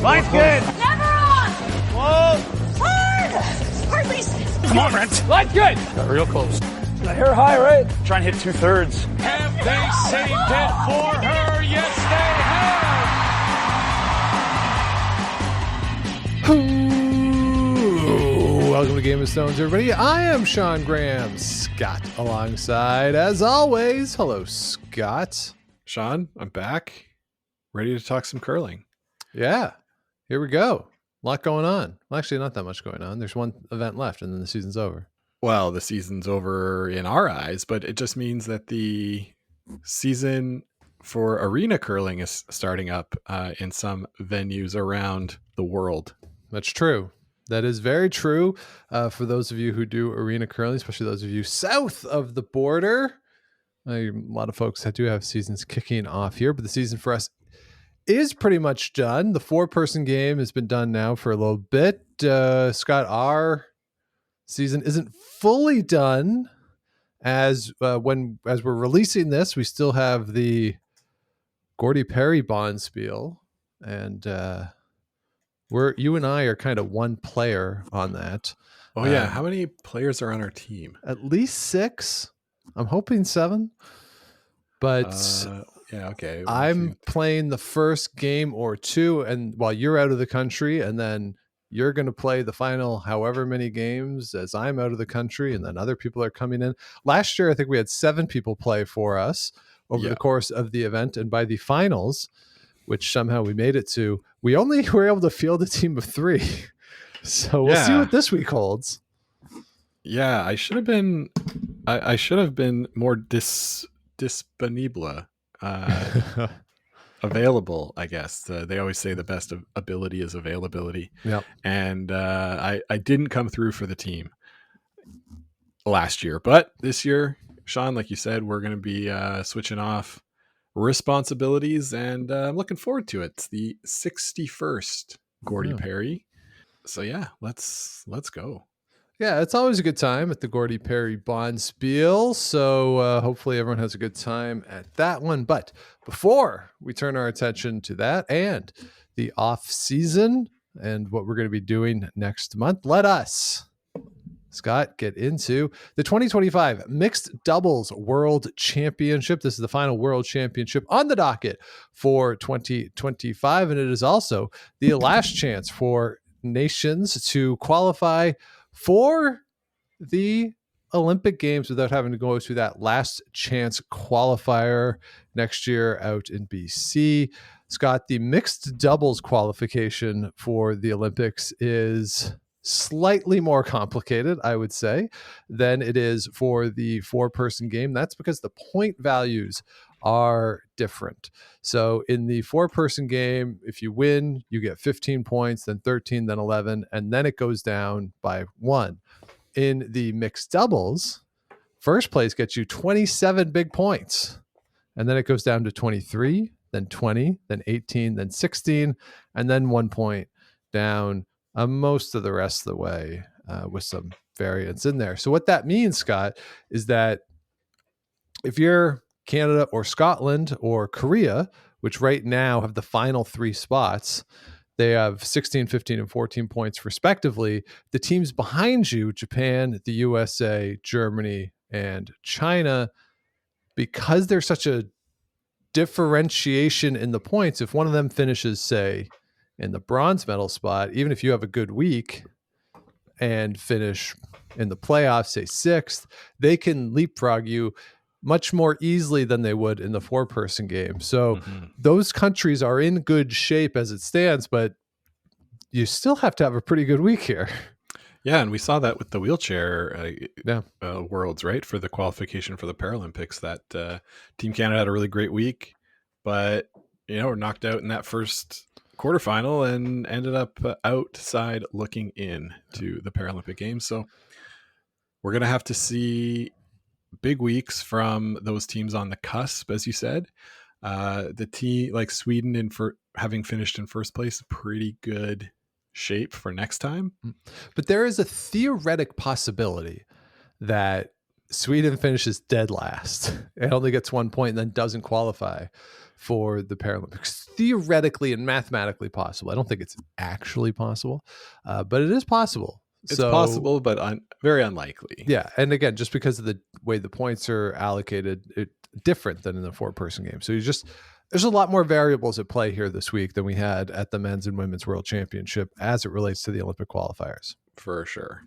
Line's good. Never on. Whoa. Hard. Hardly. Come on, Brent. Line's good. Got real close. I hear high, right? Try and hit 2/3. Have they saved it for her? Yes, they have. Welcome to Game of Stones, everybody. I am Sean Graham. Scott alongside, as always. Hello, Scott. Sean, I'm back. Ready to talk some curling. Yeah, here we go. A lot going on. Well, actually, not that much going on. There's one event left, and then the season's over. Well, the season's over in our eyes, but it just means that the season for arena curling is starting up in some venues around the world. That's true. That is very true. For those of you who do arena curling, especially those of you south of the border, a lot of folks that do have seasons kicking off here, but the season for us is pretty much done. The 4-person game has been done now for a little bit. Scott, our season isn't fully done as we're releasing this. We still have the Gordy Perry Bonspiel, and you and I are kind of one player on that. Oh yeah, how many players are on our team? At least 6. I'm hoping 7, but yeah, okay. I'm playing the first game or 2, and while you're out of the country, and then you're going to play the final however many games as I'm out of the country, and then other people are coming in. Last year, I think we had 7 people play for us over the course of the event, and by the finals, which somehow we made it to, we only were able to field a team of 3. So we'll see what this week holds. Yeah, I should have been more disponible. Available, I guess. They always say the best of ability is availability. Yep. And I didn't come through for the team last year, but this year, Sean, like you said, we're going to be switching off responsibilities, and I'm looking forward to it. It's the 61st Gordy Perry. So yeah, let's go. Yeah, it's always a good time at the Gordy Perry Bonspiel. So hopefully everyone has a good time at that one. But before we turn our attention to that and the off season and what we're going to be doing next month, let us, Scott, get into the 2025 Mixed Doubles World Championship. This is the final World Championship on the docket for 2025. And it is also the last chance for nations to qualify for the Olympic Games without having to go through that last chance qualifier next year out in BC. Scott, the mixed doubles qualification for the Olympics is slightly more complicated, I would say, than it is for the 4-person game. That's because the point values are different. So in the 4-person game, if you win, you get 15 points, then 13, then 11, and then it goes down by 1. In the mixed doubles, first place gets you 27 big points, and then it goes down to 23, then 20, then 18, then 16, and then 1 point down most of the rest of the way with some variance in there. So what that means, Scott, is that if you're Canada or Scotland or Korea, which right now have the final 3 spots, they have 16, 15, and 14 points respectively. The teams behind you, Japan, the USA, Germany, and China, because there's such a differentiation in the points, if one of them finishes, say, in the bronze medal spot, even if you have a good week and finish in the playoffs, say 6th, they can leapfrog you much more easily than they would in the 4-person game. So those countries are in good shape as it stands, but you still have to have a pretty good week here. Yeah, and we saw that with the wheelchair worlds, right? For the qualification for the Paralympics, that Team Canada had a really great week, but were knocked out in that first quarterfinal and ended up outside looking in to the Paralympic Games. So we're going to have to see big weeks from those teams on the cusp, as you said. The team like Sweden, having finished in first place, pretty good shape for next time. But there is a theoretic possibility that Sweden finishes dead last. It only gets 1 point and then doesn't qualify for the Paralympics. Theoretically and mathematically possible. I don't think it's actually possible, but it is possible. It's possible, but very unlikely. Yeah, and again, just because of the way the points are allocated, it's different than in the 4-person game. So there's a lot more variables at play here this week than we had at the men's and women's world championship as it relates to the Olympic qualifiers. For sure.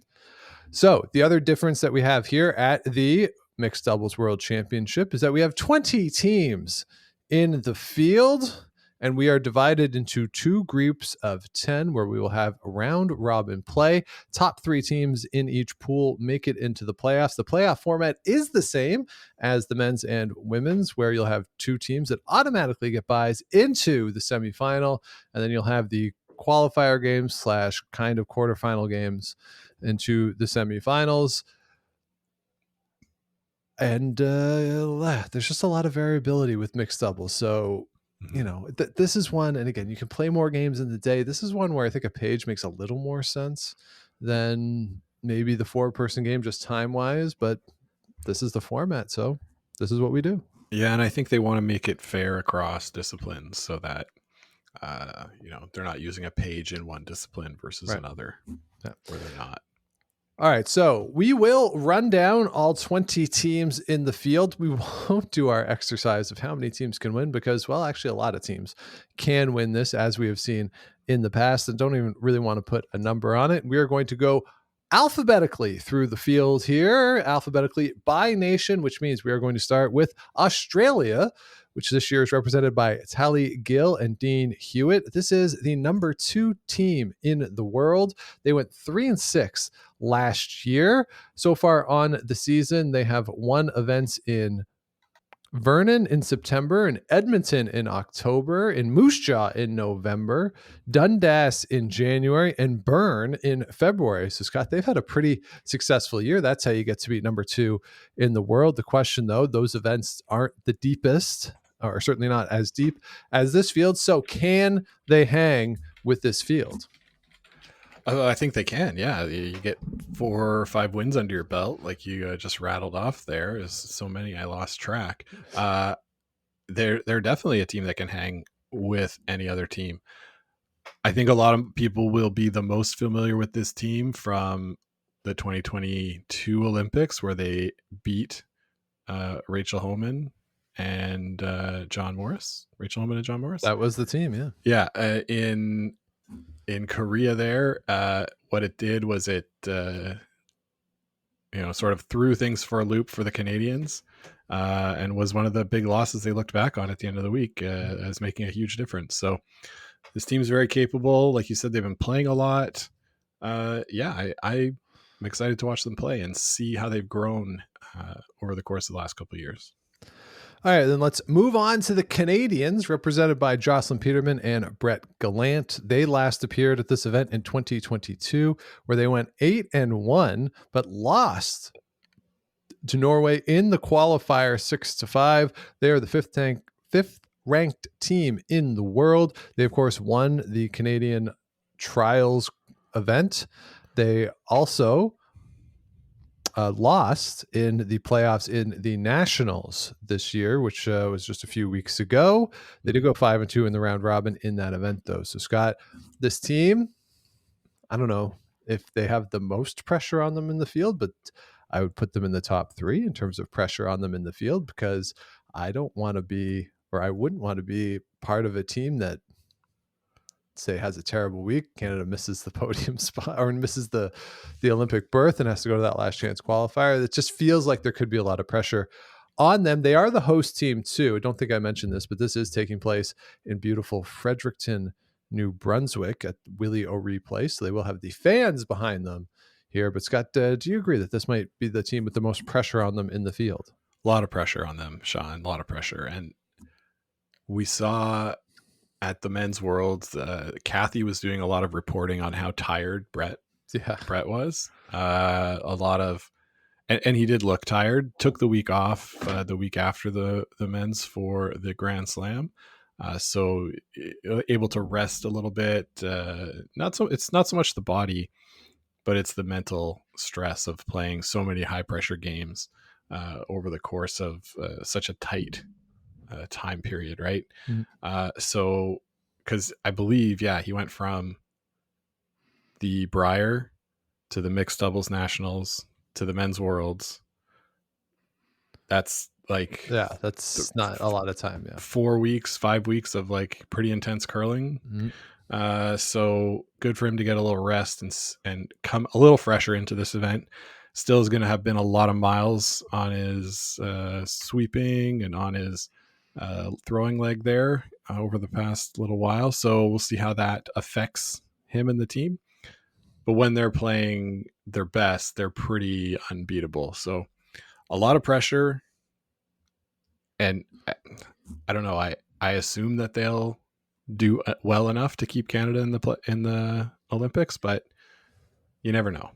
So the other difference that we have here at the mixed doubles world championship is that we have 20 teams in the field, and we are divided into 2 groups of 10 where we will have round robin play. Top 3 teams in each pool make it into the playoffs. The playoff format is the same as the men's and women's, where you'll have 2 teams that automatically get buys into the semifinal, and then you'll have the qualifier games / kind of quarterfinal games into the semifinals. And there's just a lot of variability with mixed doubles. So, this is one, and again, you can play more games in the day. This is one where I think a page makes a little more sense than maybe the 4-person game, just time-wise, but this is the format, so this is what we do. Yeah, and I think they want to make it fair across disciplines so that they're not using a page in one discipline versus another, where they're not. All right, so we will run down all 20 teams in the field. We won't do our exercise of how many teams can win because, well, actually a lot of teams can win this, as we have seen in the past, and don't even really want to put a number on it. We are going to go alphabetically through the field here, alphabetically by nation, which means we are going to start with Australia, which this year is represented by Tally Gill and Dean Hewitt. This is the number 2 team in the world. They went 3-6 last year. So far on the season, they have won events in Vernon in September, in Edmonton in October, in Moose Jaw in November, Dundas in January, and Bern in February. So, Scott, they've had a pretty successful year. That's how you get to be number 2 in the world. The question, though, those events aren't the deepest, or certainly not as deep as this field. So can they hang with this field? I think they can. Yeah. You get 4 or 5 wins under your belt, like you just rattled off there. Is so many I lost track. They're definitely a team that can hang with any other team. I think a lot of people will be the most familiar with this team from the 2022 Olympics, where they beat Rachel Homan and John Morris. Rachel Homan and John Morris. That was the team, yeah. Yeah. In Korea there, what it did was it sort of threw things for a loop for the Canadians, and was one of the big losses they looked back on at the end of the week as making a huge difference. So this team's very capable. Like you said, they've been playing a lot. I'm excited to watch them play and see how they've grown over the course of the last couple of years. All right, then let's move on to the Canadians, represented by Jocelyn Peterman and Brett Gallant. They last appeared at this event in 2022, where they went 8-1, but lost to Norway in the qualifier 6-5. They are the fifth ranked team in the world. They, of course, won the Canadian Trials event. They also lost in the playoffs in the Nationals this year, which was just a few weeks ago. They did go 5-2 in the round robin in that event, though. So, Scott, this team, I don't know if they have the most pressure on them in the field, but I would put them in the top 3 in terms of pressure on them in the field, because I don't want to be, or I wouldn't want to be part of a team that, say, has a terrible week. Canada misses the podium spot or misses the Olympic berth and has to go to that last chance qualifier. It just feels like there could be a lot of pressure on them. They are the host team too. I don't think I mentioned this, but this is taking place in beautiful Fredericton, New Brunswick at Willie O'Ree Place. So they will have the fans behind them here. But Scott, do you agree that this might be the team with the most pressure on them in the field? A lot of pressure on them, Sean, a lot of pressure. And we saw at the men's worlds, Kathy was doing a lot of reporting on how tired Brett was. A lot of, and he did look tired. Took the week off, the week after the men's for the Grand Slam, so able to rest a little bit. It's not so much the body, but it's the mental stress of playing so many high pressure games over the course of such a tight time period, right? So, because I believe, he went from the Brier to the mixed doubles nationals to the men's worlds. That's like, that's not a lot of time. 4 weeks, 5 weeks of like pretty intense curling. So good for him to get a little rest and come a little fresher into this event. Still is going to have been a lot of miles on his sweeping and on his throwing leg there over the past little while. So we'll see how that affects him and the team. But when they're playing their best, they're pretty unbeatable. So a lot of pressure. And I don't know. I assume that they'll do well enough to keep Canada in the Olympics, but you never know.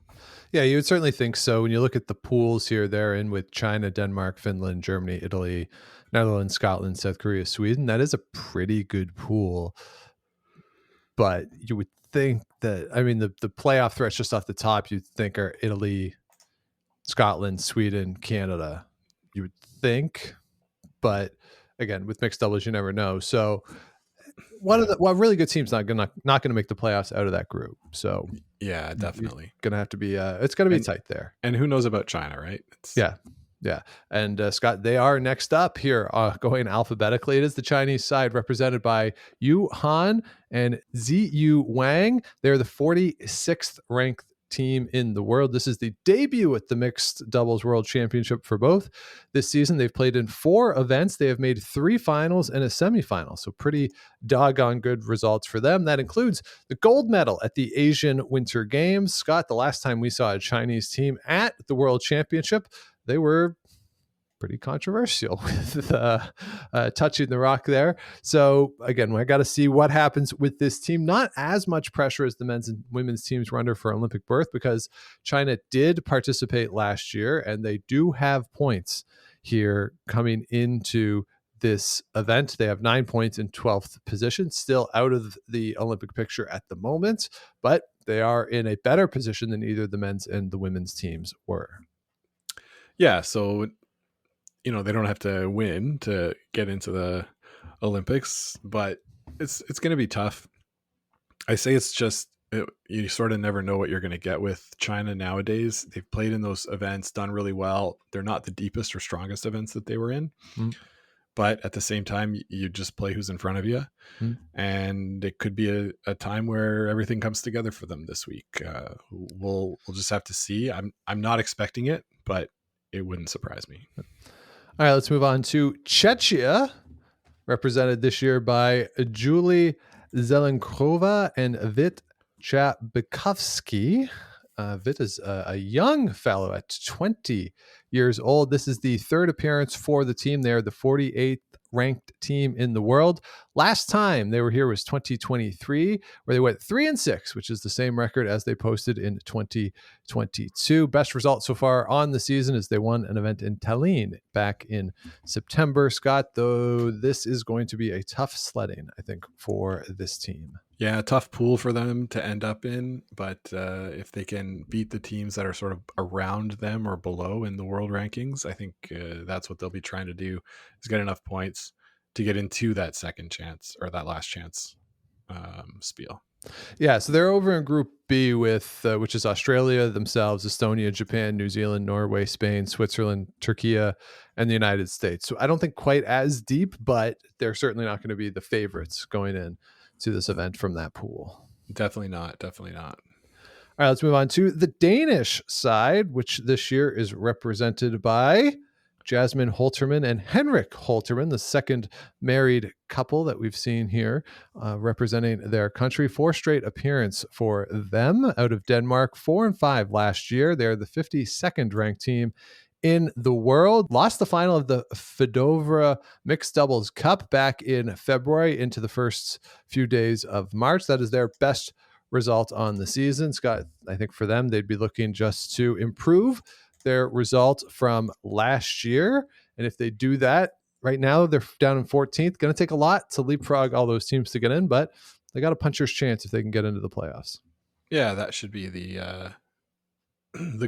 Yeah, you would certainly think so. When you look at the pools here, they're in with China, Denmark, Finland, Germany, Italy, Netherlands, Scotland, South Korea, Sweden. That is a pretty good pool. But you would think that, I mean, the playoff threats just off the top, you'd think are Italy, Scotland, Sweden, Canada. You would think. But again, with mixed doubles, you never know. So one of the really good teams not gonna make the playoffs out of that group. So yeah, definitely gonna have to be it's gonna be tight there. And who knows about China, right? Yeah. And Scott, they are next up here, going alphabetically. It is the Chinese side represented by Yu Han and Ziyu Wang. They're the 46th ranked team in the world. This is the debut at the mixed doubles world championship for both. This season, they've played in 4 events. They have made 3 finals and a semifinal. So pretty doggone good results for them. That includes the gold medal at the Asian Winter Games. Scott, the last time we saw a Chinese team at the world championship, they were pretty controversial with touching the rock there. So again, I got to see what happens with this team. Not as much pressure as the men's and women's teams were under for Olympic berth, because China did participate last year and they do have points here coming into this event. They have 9 points in 12th position, still out of the Olympic picture at the moment, but they are in a better position than either the men's and the women's teams were. Yeah, so they don't have to win to get into the Olympics, but it's going to be tough. I say it's just, you sort of never know what you're going to get with China nowadays. They've played in those events, done really well. They're not the deepest or strongest events that they were in, but at the same time, you just play who's in front of you. And it could be a time where everything comes together for them this week. We'll just have to see. I'm not expecting it, but it wouldn't surprise me. All right, let's move on to Czechia, represented this year by Julie Zelenkrova and Vit Chabikovsky. Vit is a young fellow at 20 years old. This is the 3rd appearance for the team. They're the 48th ranked team in the world. Last time they were here was 2023, where they went 3-6, which is the same record as they posted in 2022. Best result so far on the season is they won an event in Tallinn back in September. Scott, though, this is going to be a tough sledding, I think, for this team. Yeah, tough pool for them to end up in, but if they can beat the teams that are sort of around them or below in the world rankings, I think that's what they'll be trying to do, is get enough points to get into that second chance or that last chance spiel. Yeah, so they're over in Group B with which is Australia themselves, Estonia, Japan, New Zealand, Norway, Spain, Switzerland, Turkey, and the United States. So I don't think quite as deep, but they're certainly not going to be the favorites going in to this event from that pool. Definitely not. All right, let's move on to the Danish side, which this year is represented by Jasmine Holterman and Henrik Holterman, the second married couple that we've seen here representing their country. 4 straight appearance for them out of Denmark, 4-5 last year. They're the 52nd ranked team in the world. Lost the final of the Fedora Mixed Doubles Cup back in February into the first few days of March. That is their best result on the season. Scott, I think for them, they'd be looking just to improve their result from last year. And if they do that, right now they're down in 14th. Going to take a lot to leapfrog all those teams to get in, but they got a puncher's chance if they can get into the playoffs. Yeah, that should be the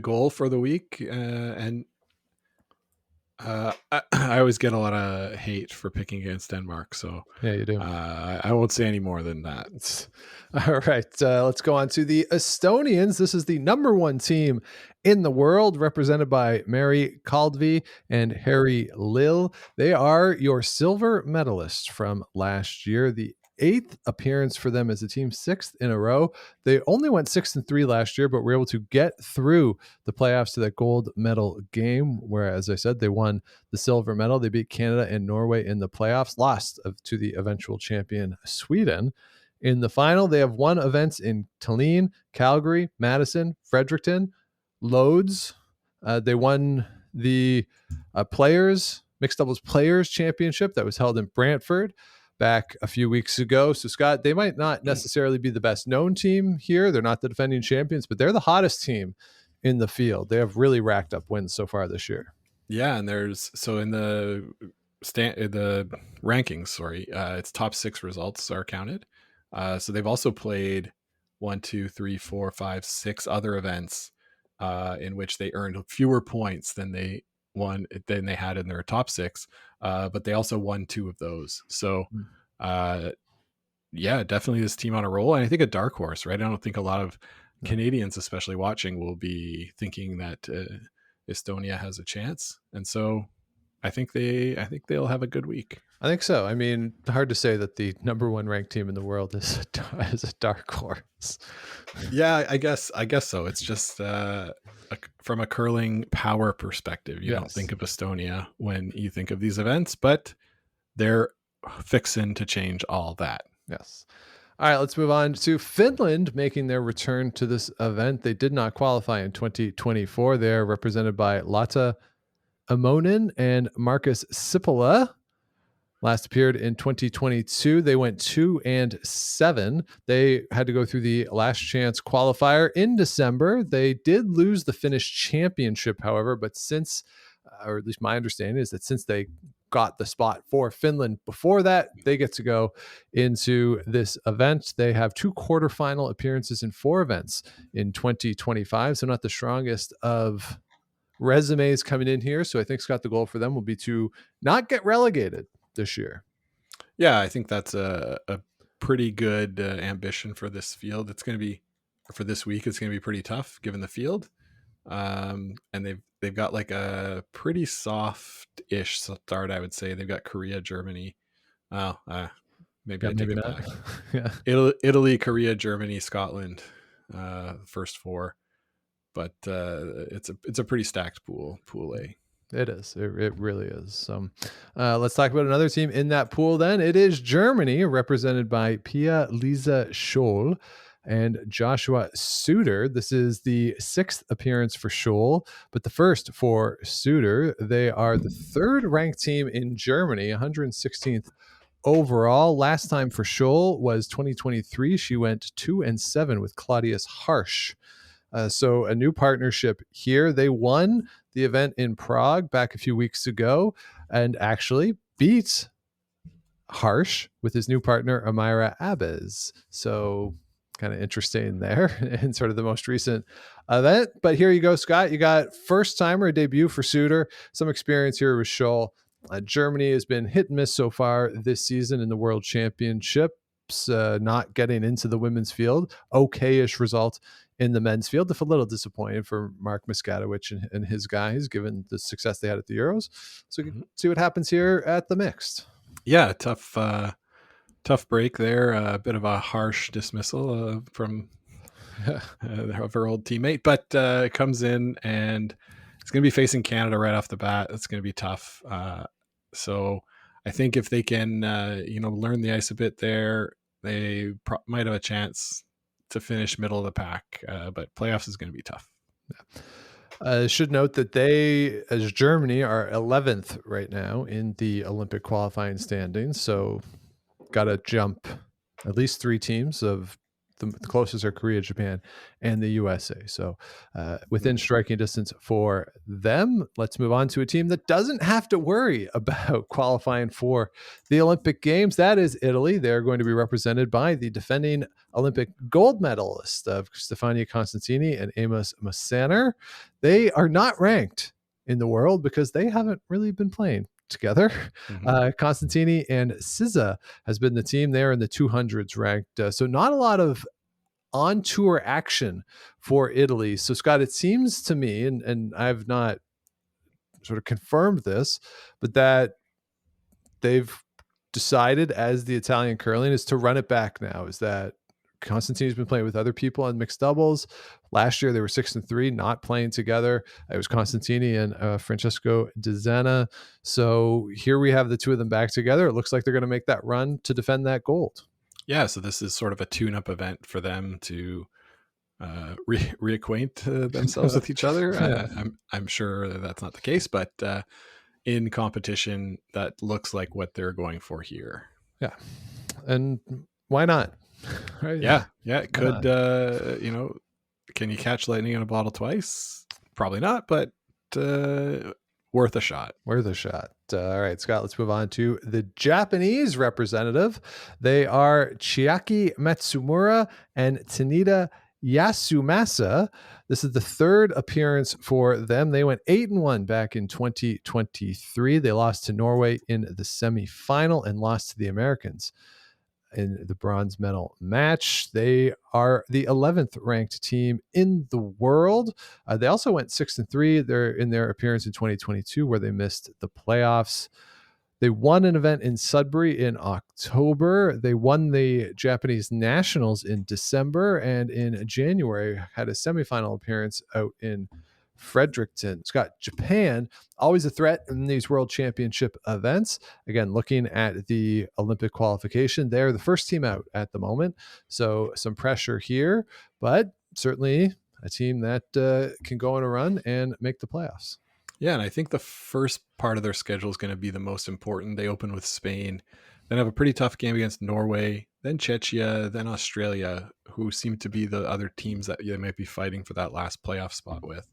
goal for the week. And I always get a lot of hate for picking against Denmark, so Yeah, you do. I won't say any more than that. All right, let's go on to the Estonians. This is the number one team in the world, represented by Mary Kaldvi and Harry Lill. They are your silver medalists from last year. The 8th appearance for them as a team, 6th in a row. They only went 6-3 last year, but were able to get through the playoffs to that gold medal game, where, as I said, they won the silver medal. They beat Canada and Norway in the playoffs, lost to the eventual champion Sweden. In the final, they have won events in Tallinn, Calgary, Madison, Fredericton, Loads. They won the mixed doubles players championship that was held in Brantford back a few weeks ago. So, Scott, they might not necessarily be the best known team here. They're not the defending champions, but they're the hottest team in the field. They have really racked up wins so far this year. Yeah, and in the rankings, it's top 6 results are counted. So they've also played 1, 2, 3, 4, 5, 6 other events in which they earned fewer points than they had in their top 6, but they also won 2 of those. So yeah, definitely this team on a roll, and I think a dark horse, right? I don't think a lot of Canadians, especially watching, will be thinking that Estonia has a chance, and so I think they'll have a good week. I think so. I mean, hard to say that the number one ranked team in the world is a dark horse. Yeah, I guess so. It's just from a curling power perspective, you don't think of Estonia when you think of these events, but they're fixing to change all that. Yes. All right, let's move on to Finland making their return to this event. They did not qualify in 2024. They're represented by Lotta Amonen and Marcus Sipola. Last appeared in 2022. They went 2-7. They had to go through the last chance qualifier in December. They did lose the Finnish championship, however, but since, or at least my understanding is that since they got the spot for Finland before that, they get to go into this event. They have 2 quarterfinal appearances in 4 events in 2025, so not the strongest of resumes coming in here. So I think, Scott, the goal for them will be to not get relegated this year. Yeah, I think that's a pretty good ambition for this field. It's going to be, for this week, it's going to be pretty tough given the field. And they've got like a pretty soft-ish start, I would say. They've got Korea, Germany. Maybe I take it back. Yeah. Italy, Korea, Germany, Scotland, first 4. But it's a pretty stacked pool A. It is. It really is. So let's talk about another team in that pool then. It is Germany, represented by Pia-Lisa Scholl and Joshua Suter. This is the 6th appearance for Scholl, but the first for Suter. They are the 3rd ranked team in Germany, 116th overall. Last time for Scholl was 2023. She went 2-7 with Claudius Harsch. So a new partnership here. They won the event in Prague back a few weeks ago and actually beat Harsch with his new partner, Amira Abez. So kind of interesting there in sort of the most recent event. But here you go, Scott. You got first timer debut for Suter, some experience here with Scholl. Germany has been hit and miss so far this season in the World Championships, not getting into the women's field. Okay-ish result in the men's field. If a little disappointing for Mark Miskatowicz and his guys, given the success they had at the Euros. So see what happens here at the mixed. Yeah, tough break there. A bit of a harsh dismissal from her old teammate, but comes in and it's going to be facing Canada right off the bat. It's going to be tough. So I think if they can, learn the ice a bit there, they might have a chance to finish middle of the pack. But playoffs is going to be tough. Yeah. Should note that they, as Germany, are 11th right now in the Olympic qualifying standings. So got to jump at least 3 teams. Of the closest are Korea, Japan, and the USA. So within striking distance for them. Let's move on to a team that doesn't have to worry about qualifying for the Olympic Games. That is Italy. They're going to be represented by the defending Olympic gold medalist of Stefania Constantini and Amos Massaner. They are not ranked in the world because they haven't really been playing together. Constantini and Sizza has been the team there in the 200s ranked. So not a lot of on tour action for Italy. So Scott, it seems to me, and I've not sort of confirmed this, but that they've decided as the Italian curling is to run it back now. Is that Constantini's been playing with other people on mixed doubles. Last year they were 6-3, not playing together. It was Constantini and Francesco De Zena. So here we have the two of them back together. It looks like they're going to make that run to defend that gold. Yeah, so this is sort of a tune-up event for them to reacquaint themselves with each other. I'm sure that's not the case, but in competition, that looks like what they're going for here. Yeah, and why not? Right? Yeah, it could. Can you catch lightning in a bottle twice? Probably not, but worth a shot. Worth a shot. All right, Scott, let's move on to the Japanese representative. They are Chiaki Matsumura and Tanita Yasumasa. This is the third appearance for them. They went 8-1 back in 2023. They lost to Norway in the semifinal and lost to the Americans in the bronze medal match. They are the 11th ranked team in the world. They also went 6-3. They're in their appearance in 2022 where they missed the playoffs. They won an event in Sudbury in October. They won the Japanese Nationals in December, and in January had a semifinal appearance out in Fredericton. Scott, Japan, always a threat in these world championship events. Again, looking at the Olympic qualification, they're the first team out at the moment. So some pressure here, but certainly a team that can go on a run and make the playoffs. Yeah, and I think the first part of their schedule is going to be the most important. They open with Spain, then have a pretty tough game against Norway, then Czechia, then Australia, who seem to be the other teams that they might be fighting for that last playoff spot with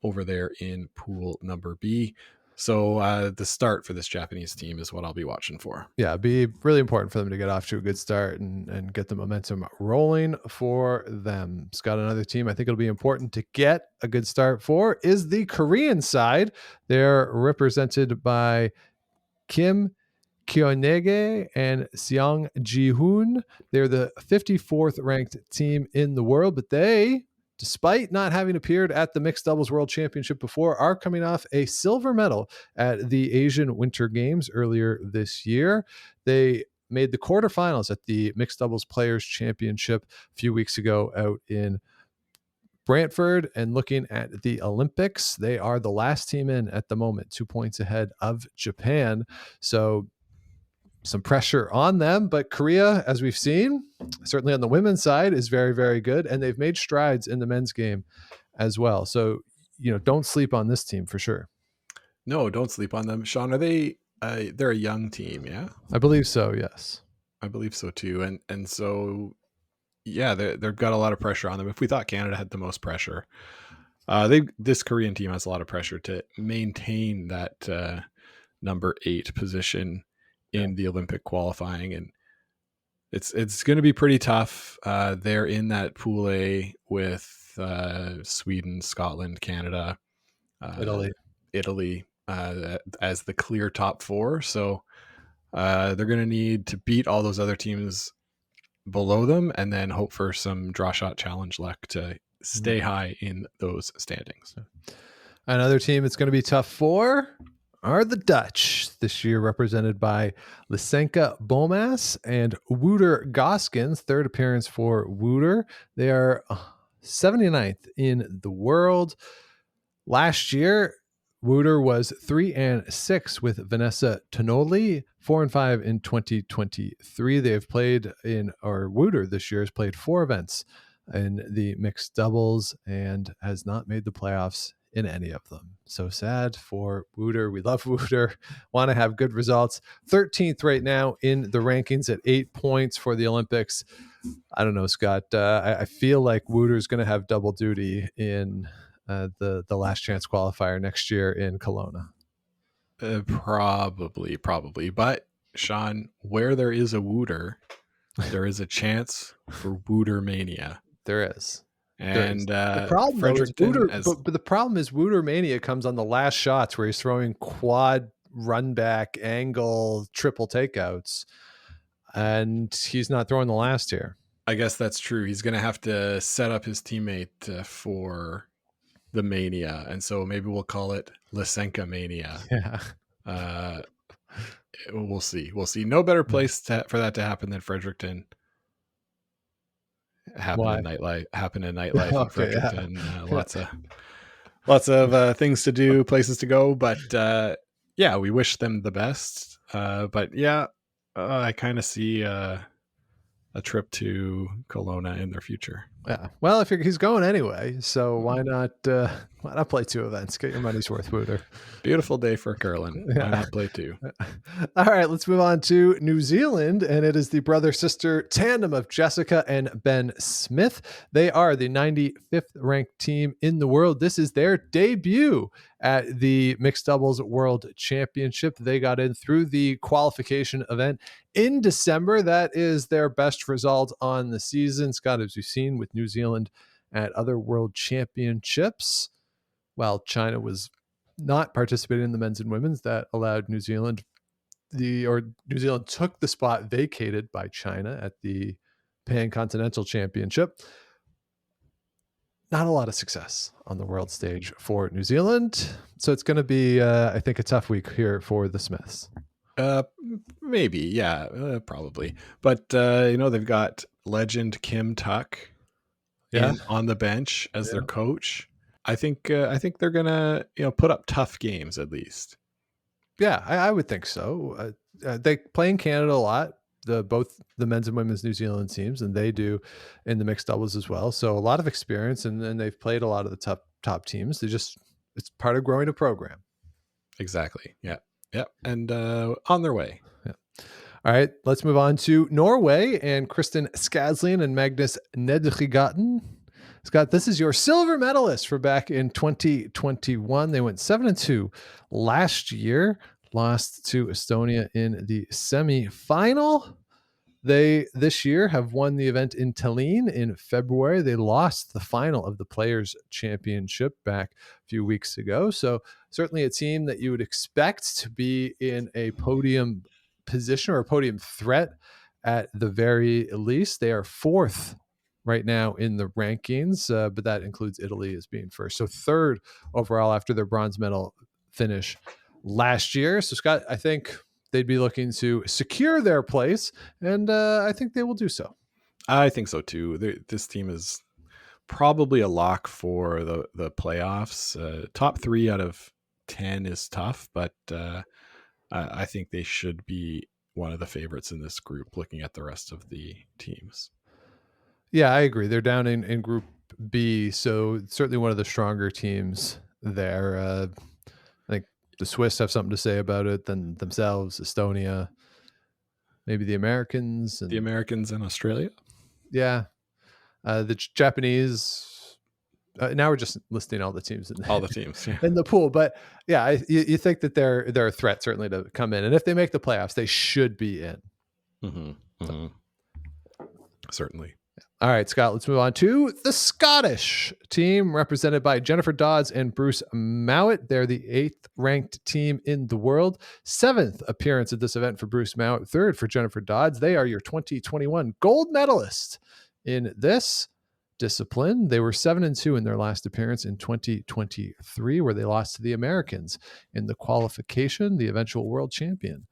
over there in pool number B. So the start for this Japanese team is what I'll be watching for. Yeah, it'd be really important for them to get off to a good start and get the momentum rolling for them. Scott, another team I think it'll be important to get a good start for is the Korean side. They're represented by Kim Kyeonege and Seong Ji-hoon. They're the 54th ranked team in the world, but they, despite not having appeared at the Mixed Doubles World Championship before, are coming off a silver medal at the Asian Winter Games earlier this year. They made the quarterfinals at the Mixed Doubles Players Championship a few weeks ago out in Brantford. And looking at the Olympics, they are the last team in at the moment, 2 points ahead of Japan. So some pressure on them, but Korea, as we've seen, certainly on the women's side, is very, very good, and they've made strides in the men's game as well. So, don't sleep on this team for sure. No, don't sleep on them. Sean, are they? They're a young team, yeah. I believe so. Yes, I believe so too, and so yeah, they've got a lot of pressure on them. If we thought Canada had the most pressure, this Korean team has a lot of pressure to maintain that number 8 position in the Olympic qualifying, and it's going to be pretty tough. They're in that pool A with Sweden, Scotland, Canada, Italy as the clear top 4. So they're going to need to beat all those other teams below them and then hope for some draw shot challenge luck to stay high in those standings. Another team it's going to be tough for are the Dutch, this year represented by Lysenka Bomas and Wouter Goskins, third appearance for Wouter. They are 79th in the world. Last year, Wouter was 3-6 with Vanessa Tonoli, 4-5 in 2023. They have played Wouter this year has played 4 events in the mixed doubles and has not made the playoffs in any of them. So sad for Wouter. We love Wouter, want to have good results. 13th right now in the rankings at 8 points for the Olympics. I don't know, Scott. I feel like Wouter is going to have double duty in the last chance qualifier next year in Kelowna. Probably. But Sean, where there is a Wouter, there is a chance for Wouter mania. There is. And the problem though is Fredericton Wooter, but the problem is Wooter mania comes on the last shots where he's throwing quad run back angle triple takeouts, and he's not throwing the last here. I guess that's true. He's going to have to set up his teammate for the mania, and so maybe we'll call it Lysenko mania. Yeah. We'll see. No better place for that to happen than Fredericton. Happen in nightlife in Fredericton. Yeah. Lots of things to do, places to go, but yeah, we wish them the best. But yeah, I kind of see a trip to Kelowna in their future. Yeah. Well, if he's going anyway, so why not play 2 events? Get your money's worth, Wooter. Beautiful day for curling. Yeah. Why not play 2? All right, let's move on to New Zealand, and it is the brother-sister tandem of Jessica and Ben Smith. They are the 95th ranked team in the world. This is their debut at the Mixed Doubles World Championship. They got in through the qualification event in December. That is their best result on the season, Scott, as we've seen with New Zealand at other world championships. While China was not participating in the men's and women's, that allowed New Zealand New Zealand took the spot vacated by China at the Pan Continental Championship. Not a lot of success on the world stage for New Zealand. So it's going to be, I think, a tough week here for the Smiths. Maybe. Yeah, probably. But, they've got legend Kim Tuck on the bench as their coach. I think they're going to, put up tough games at least. Yeah, I would think so. They play in Canada a lot. Both the men's and women's New Zealand teams, and they do in the mixed doubles as well. So a lot of experience, and they've played a lot of the top teams. It's part of growing a program. Exactly. Yeah. And on their way. Yeah. All right, let's move on to Norway and Kristen Skadlien and Magnus Nedregaten. Scott, this is your silver medalist for back in 2021. They went 7-2 last year, lost to Estonia in the semifinal. They this year have won the event in Tallinn in February. They lost the final of the Players' Championship back a few weeks ago. So certainly a team that you would expect to be in a podium position or a podium threat at the very least. They are 4th right now in the rankings, but that includes Italy as being first. So 3rd overall after their bronze medal finish last year. So Scott, I think they'd be looking to secure their place, and I think they will do so. I think so too. This team is probably a lock for the playoffs. Top 3 out of 10 is tough, but I think they should be one of the favorites in this group looking at the rest of the teams. Yeah, I agree. They're down in Group B, so certainly one of the stronger teams there. I think the Swiss have something to say about it than themselves, Estonia, maybe the Americans. And Australia? Yeah. The Japanese. Now we're just listing all the teams. In the pool. But yeah, you think that they're a threat certainly to come in. And if they make the playoffs, they should be in. Mm-hmm. Mm-hmm. Certainly. All right, Scott, let's move on to the Scottish team represented by Jennifer Dodds and Bruce Mowat. They're the 8th ranked team in the world. 7th appearance at this event for Bruce Mowat, 3rd for Jennifer Dodds. They are your 2021 gold medalist in this discipline. They were 7-2 in their last appearance in 2023, where they lost to the Americans in the qualification, the eventual world champion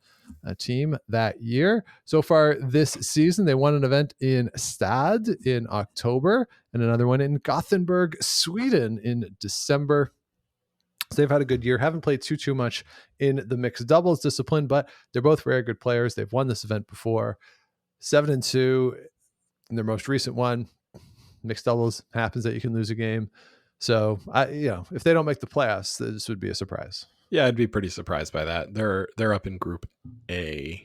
team that year. So far this season, they won an event in Stad in October and another one in Gothenburg, Sweden in December. So they've had a good year. Haven't played too much in the mixed doubles discipline, but they're both very good players. They've won this event before. 7-2 in their most recent one. Mixed doubles happens that you can lose a game. So if they don't make the playoffs, this would be a surprise. Yeah, I'd be pretty surprised by that. They're up in Group A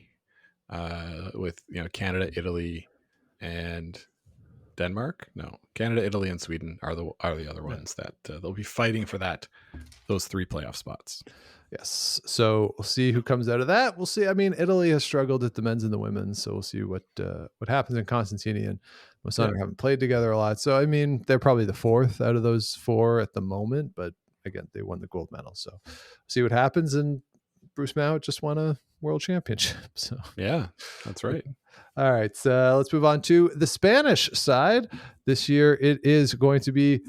with Canada, Italy, and Denmark. No, Canada, Italy, and Sweden are the other ones that they'll be fighting for those 3 playoff spots. Yes. So we'll see who comes out of that. We'll see. I mean, Italy has struggled at the men's and the women's, so we'll see what happens. And Constantini and Mosana haven't played together a lot, so I mean, they're probably the fourth out of those four at the moment. But again, they won the gold medal, so see what happens. And Bruce Mount just won a world championship. So yeah, that's right. All right, so let's move on to the Spanish side. This year, it is going to be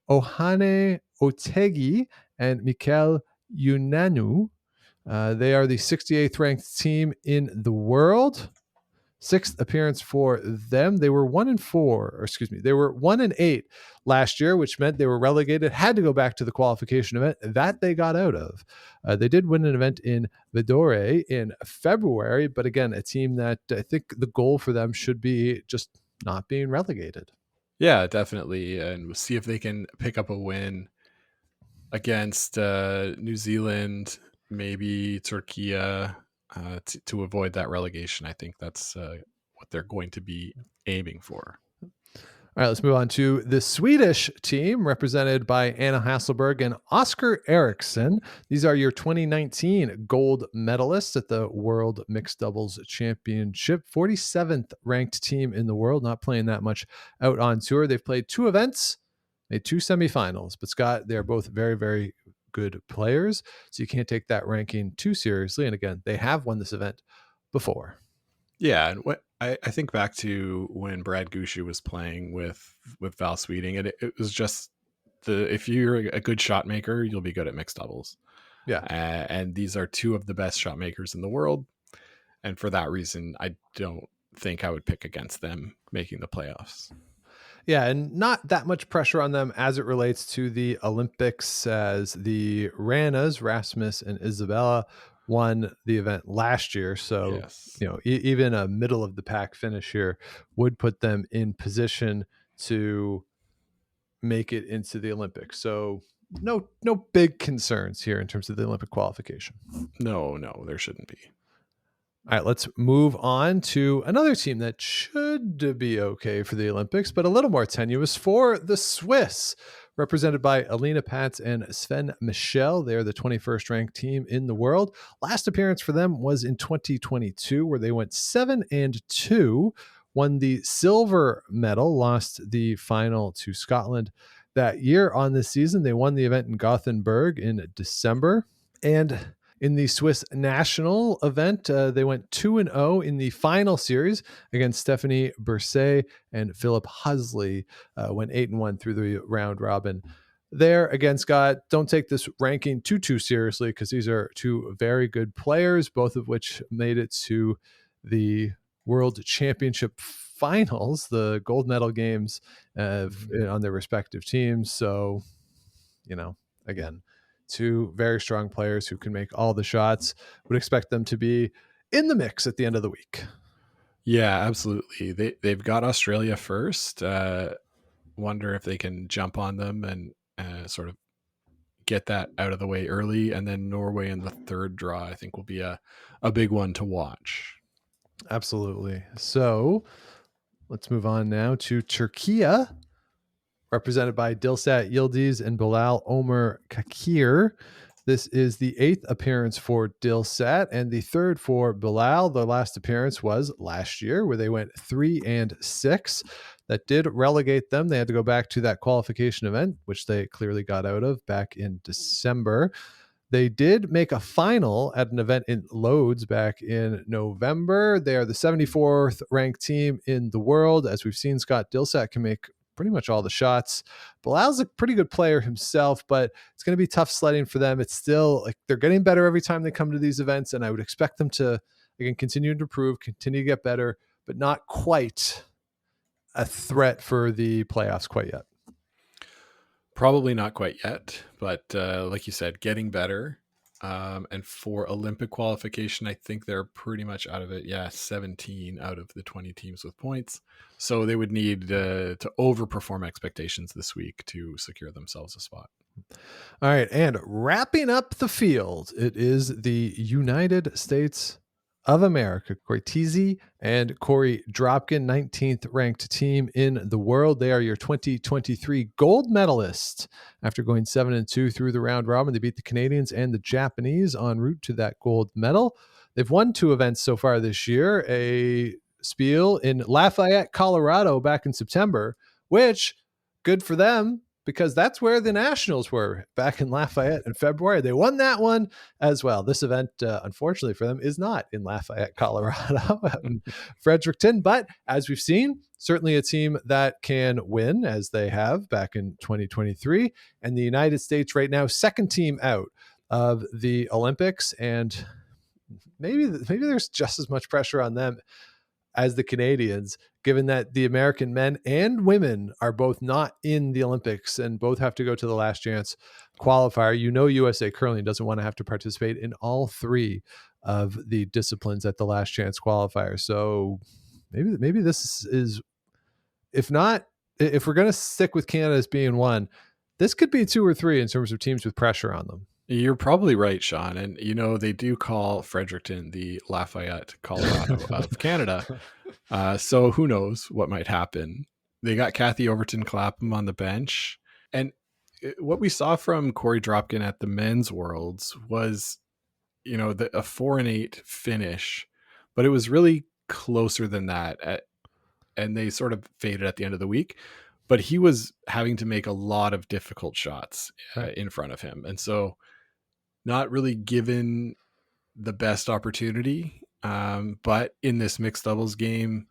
Ohane Otegi and Mikel Unanu. They are the 68th ranked team in the world. Sixth appearance for them. They were 1-8 last year, which meant they were relegated, had to go back to the qualification event that they got out of. They did win an event in Vidore in February, but again, a team that I think the goal for them should be just not being relegated. Yeah, definitely. And we'll see if they can pick up a win against New Zealand, maybe Turkey, to avoid that relegation. I think that's what they're going to be aiming for. All right, let's move on to the Swedish team represented by Anna Hasselberg and Oscar Eriksson. These are your 2019 gold medalists at the World Mixed Doubles Championship. 47th ranked team in the world, not playing that much out on tour. They've played 2 events, made 2 semifinals, but Scott, they're both very, very good players, so you can't take that ranking too seriously. And again, they have won this event before. Yeah, and what I think back to when Brad Gushu was playing with Val Sweeting, and it was just if you're a good shot maker, you'll be good at mixed doubles. Yeah, and these are 2 of the best shot makers in the world, and for that reason, I don't think I would pick against them making the playoffs. Yeah, and not that much pressure on them as it relates to the Olympics, as the Ranas, Rasmus and Isabella, won the event last year. So, yes, even a middle of the pack finish here would put them in position to make it into the Olympics. So no big concerns here in terms of the Olympic qualification. No, there shouldn't be. All right, let's move on to another team that should be okay for the Olympics, but a little more tenuous for the Swiss, represented by Alina Patz and Sven Michel. They're the 21st ranked team in the world. Last appearance for them was in 2022, where they went 7-2, won the silver medal, lost the final to Scotland that year. On this season, they won the event in Gothenburg in December. And in the Swiss national event, they went 2-0 in the final series against Stephanie Berset and Philip Husley, went 8-1 through the round robin. There, again, Scott, don't take this ranking too seriously, because these are 2 very good players, both of which made it to the World Championship finals, the gold medal games on their respective teams. So, again, 2 very strong players who can make all the shots. Would expect them to be in the mix at the end of the week. Yeah, absolutely. They've got Australia first. Wonder if they can jump on them and sort of get that out of the way early. And then Norway in the third draw, I think, will be a big one to watch. Absolutely. So let's move on now to Turkey, represented by Dilsat Yildiz and Bilal Omer Kakir. This is the 8th appearance for Dilsat and the 3rd for Bilal. The last appearance was last year, where they went 3-6. That did relegate them. They had to go back to that qualification event, which they clearly got out of back in December. They did make a final at an event in Lodz back in November. They are the 74th ranked team in the world. As we've seen, Scott, Dilsat can make pretty much all the shots. Bilal's a pretty good player himself, but it's going to be tough sledding for them. It's still like they're getting better every time they come to these events, and I would expect them to, again, continue to improve, continue to get better, but not quite a threat for the playoffs quite yet. Probably not quite yet, but like you said, getting better. And for Olympic qualification, I think they're pretty much out of it. Yeah, 17 out of the 20 teams with points. So they would need to overperform expectations this week to secure themselves a spot. All right, and wrapping up the field, it is the United States of America, Corey Teasy and Corey Dropkin, 19th ranked team in the world. They are your 2023 gold medalists. After going 7-2 through the round robin, they beat the Canadians and the Japanese en route to that gold medal. They've won 2 events so far this year, a Spiel in Lafayette, Colorado back in September, which good for them, because that's where the Nationals were back in Lafayette in February. They won that one as well. This event, unfortunately for them, is not in Lafayette, Colorado, in Fredericton. But as we've seen, certainly a team that can win, as they have back in 2023. And the United States right now, second team out of the Olympics. And maybe there's just as much pressure on them as the Canadians, given that the American men and women are both not in the Olympics and both have to go to the last chance qualifier. USA Curling doesn't want to have to participate in all 3 of the disciplines at the last chance qualifier. So maybe this is, if we're going to stick with Canada as being 1, this could be 2 or 3 in terms of teams with pressure on them. You're probably right, Sean. And, they do call Fredericton the Lafayette, Colorado of Canada. So who knows what might happen. They got Kathy Overton Clapham on the bench. And what we saw from Corey Dropkin at the men's worlds was, a 4-8 finish, but it was really closer than that. And they sort of faded at the end of the week. But he was having to make a lot of difficult shots in front of him. And so not really given the best opportunity. But in this mixed doubles game,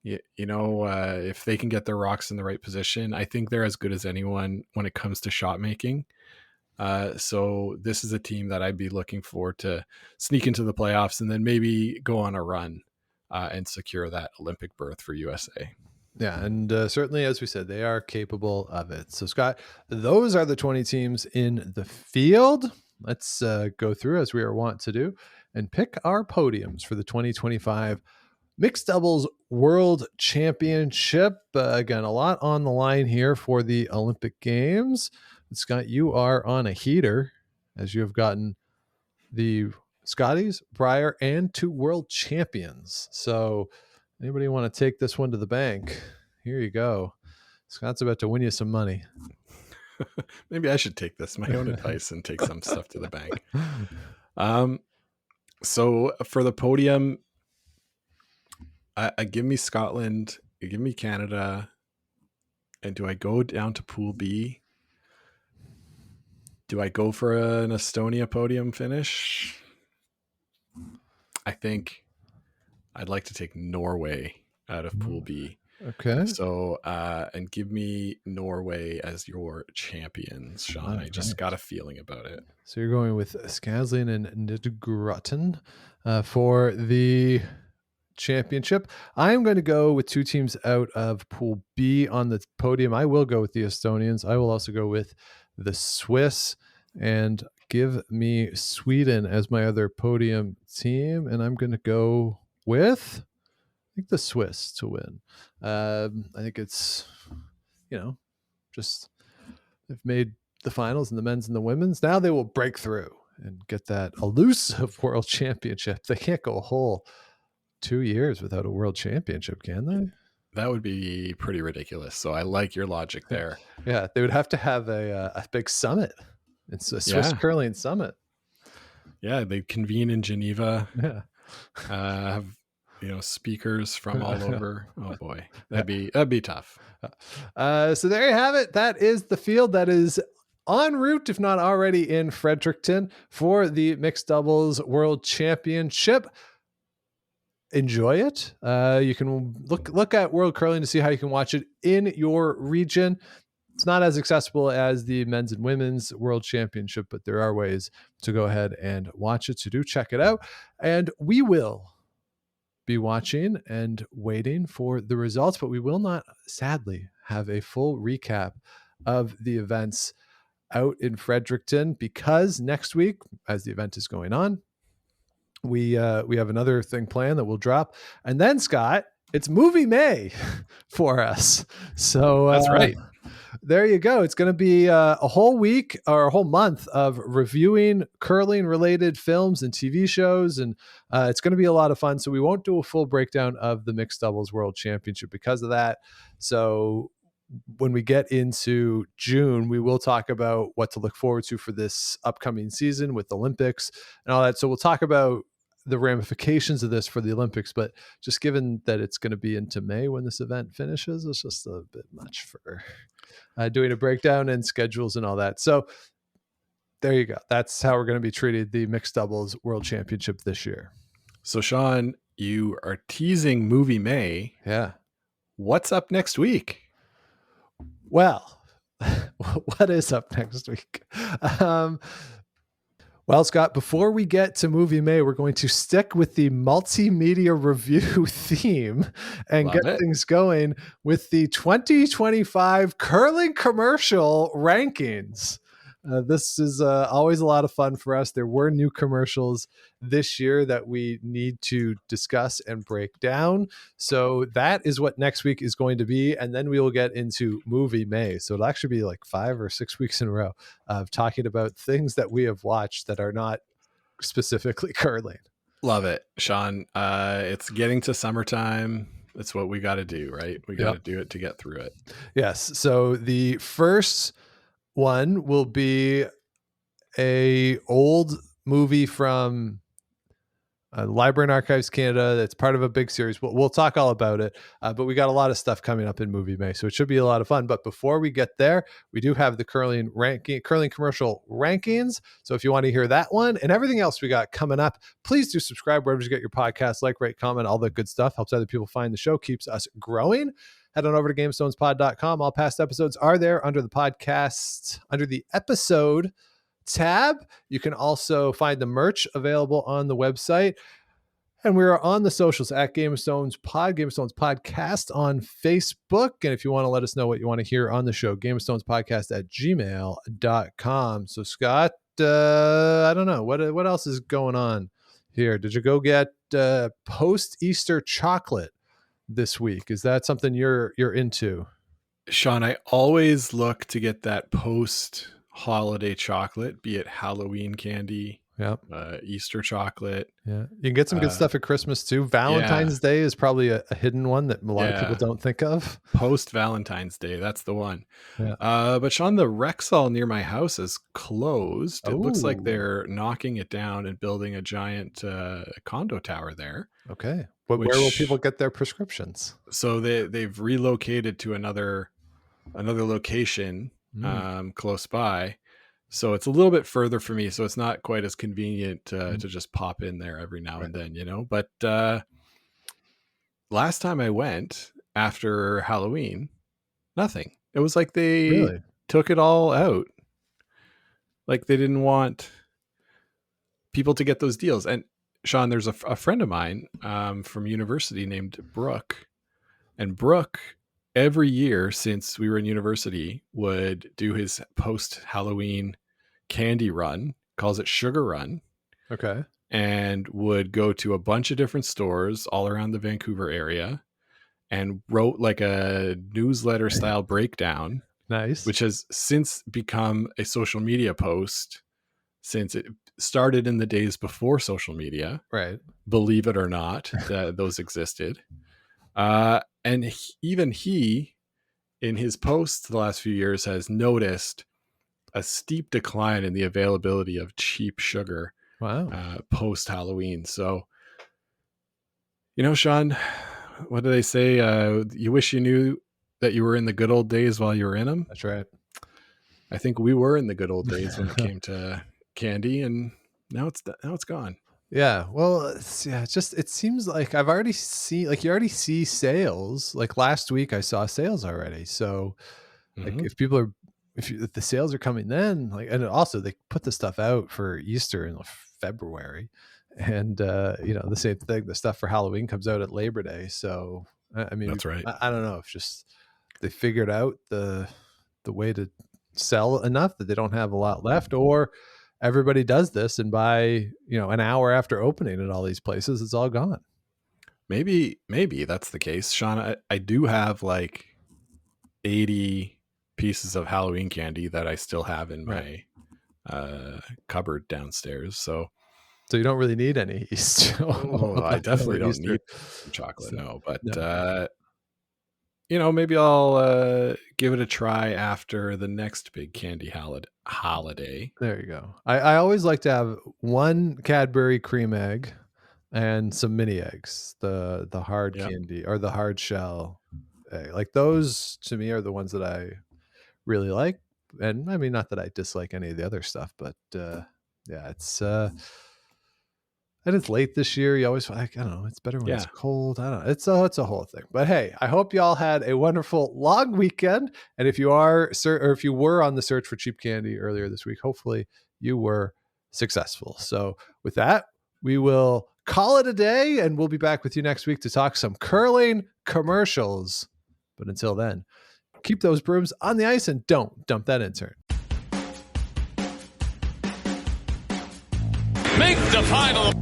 if they can get their rocks in the right position, I think they're as good as anyone when it comes to shot making. So this is a team that I'd be looking for to sneak into the playoffs and then maybe go on a run and secure that Olympic berth for USA. Yeah, and certainly, as we said, they are capable of it. So, Scott, those are the 20 teams in the field. Let's go through, as we are wont to do, and pick our podiums for the 2025 Mixed Doubles World Championship. Again, a lot on the line here for the Olympic Games. Scott, you are on a heater, as you have gotten the Scotties, Brier, and 2 world champions. So anybody want to take this one to the bank? Here you go. Scott's about to win you some money. Maybe I should take my own advice and take some stuff to the bank. So for the podium, give me Scotland, give me Canada. And do I go down to Pool B? Do I go for an Estonia podium finish? I think I'd like to take Norway out of Pool B. Okay. So, and give me Norway as your champions, Sean. I just got a feeling about it. So you're going with Skaslin and Nidgrotten for the championship. I'm going to go with 2 teams out of Pool B on the podium. I will go with the Estonians. I will also go with the Swiss, and give me Sweden as my other podium team. And I'm going to go with, I think, the Swiss to win. I think it's, just they've made the finals in the men's and the women's. Now they will break through and get that elusive world championship. They can't go a whole 2 years without a world championship, can they? That would be pretty ridiculous. So I like your logic there. Yeah, they would have to have a big summit. It's a Swiss curling summit. Yeah, they convene in Geneva. Yeah, have speakers from all over. Oh boy, that'd be tough. So there you have it. That is the field that is en route, if not already in Fredericton, for the Mixed Doubles World Championship. Enjoy it. You can look at World Curling to see how you can watch it in your region. It's not as accessible as the men's and women's World Championship, but there are ways to go ahead and watch it. So do check it out. And we will be watching and waiting for the results, but we will not, sadly, have a full recap of the events out in Fredericton, because next week, as the event is going on, we have another thing planned that will drop, and then, Scott, it's movie May for us. So that's right. there you go. It's going to be a whole week or a whole month of reviewing curling related films and TV shows. And it's going to be a lot of fun. So we won't do a full breakdown of the mixed doubles world championship because of that. So when we get into June, we will talk about what to look forward to for this upcoming season with Olympics and all that. So we'll talk about the ramifications of this for the Olympics, but just given that it's going to be into May when this event finishes, it's just a bit much for doing a breakdown and schedules and all that. So there you go. That's how we're going to be treating the mixed doubles world championship this year. So Sean, you are teasing movie May. Yeah. What's up next week? Well, what is up next week? Well, Scott, before we get to movie May, we're going to stick with the multimedia review theme and get things going with the 2025 curling commercial rankings. This is always a lot of fun for us. There were new commercials this year that we need to discuss and break down. So that is what next week is going to be. And then we will get into movie May. So it'll actually be like 5 or 6 weeks in a row of talking about things that we have watched that are not specifically curling. Love it, Sean. It's getting to summertime. It's what we got to do, right? We got to do it to get through it. Yes. So the first one will be a old movie from Library and Archives Canada that's part of a big series. We'll talk all about it, but we got a lot of stuff coming up in movie May, so it should be a lot of fun. But before we get there, we do have the curling commercial rankings. So if you want to hear that one and everything else we got coming up, please do subscribe wherever you get your podcast, like, rate, comment, all that good stuff. Helps other people find the show, keeps us growing. Head on over to GameStonesPod.com. All past episodes are there under the podcast, under the episode tab. You can also find the merch available on the website. And we are on the socials at Game of Stones Podcast on Facebook. And if you want to let us know what you want to hear on the show, GameOfStonesPodcast@gmail.com. So Scott, I don't know, what else is going on here? Did you go get post-Easter chocolate this week? Is that something you're into? Sean, I always look to get that post holiday chocolate, be it Halloween candy, Easter chocolate. Yeah, you can get some good stuff at Christmas too. Valentine's Day is probably a hidden one that a lot of people don't think of. Post Valentine's Day, that's the one. But Sean, the Rexall near my house is closed. It looks like they're knocking it down and building a giant condo tower there. Okay, but where will people get their prescriptions? So they've relocated to another location close by. So it's a little bit further for me. So it's not quite as convenient to just pop in there every now and then, But last time I went after Halloween, nothing. It was like they took it all out. Like they didn't want people to get those deals. And Sean, there's a friend of mine from university named Brooke. And Brooke, every year since we were in university, would do his post-Halloween candy run, calls it Sugar Run. Okay. And would go to a bunch of different stores all around the Vancouver area and wrote like a newsletter style breakdown. Nice. Which has since become a social media post, since it started in the days before social media. Right. Believe it or not, those existed. And even he, in his posts the last few years, has noticed a steep decline in the availability of cheap sugar. Wow. Post Halloween. So, Sean, what do they say? You wish you knew that you were in the good old days while you were in them. That's right. I think we were in the good old days when it came to candy, and now it's gone. Yeah. Well, it seems like I've already seen, like you already see sales. Like last week I saw sales already. So like if the sales are coming then, like, and also they put the stuff out for Easter in February, and the same thing, the stuff for Halloween comes out at Labor Day. So I mean, that's right. I don't know if just they figured out the way to sell enough that they don't have a lot left, or everybody does this and by an hour after opening at all these places, it's all gone. Maybe that's the case, Sean. I do have like 80 pieces of Halloween candy that I still have in my cupboard downstairs. So you don't really need any Easter. I definitely don't need chocolate. No, but maybe I'll give it a try after the next big candy holiday. There you go. I always like to have one Cadbury cream egg and some mini eggs, the hard candy or the hard shell egg. Like those to me are the ones that I really like. And I mean, not that I dislike any of the other stuff, but it's and it's late this year. You always I don't know. It's better when it's cold. I don't know. It's a whole thing. But hey, I hope y'all had a wonderful long weekend. And if you are or if you were on the search for cheap candy earlier this week, hopefully you were successful. So with that, we will call it a day, and we'll be back with you next week to talk some curling commercials. But until then, keep those brooms on the ice and don't dump that intern. Make the final.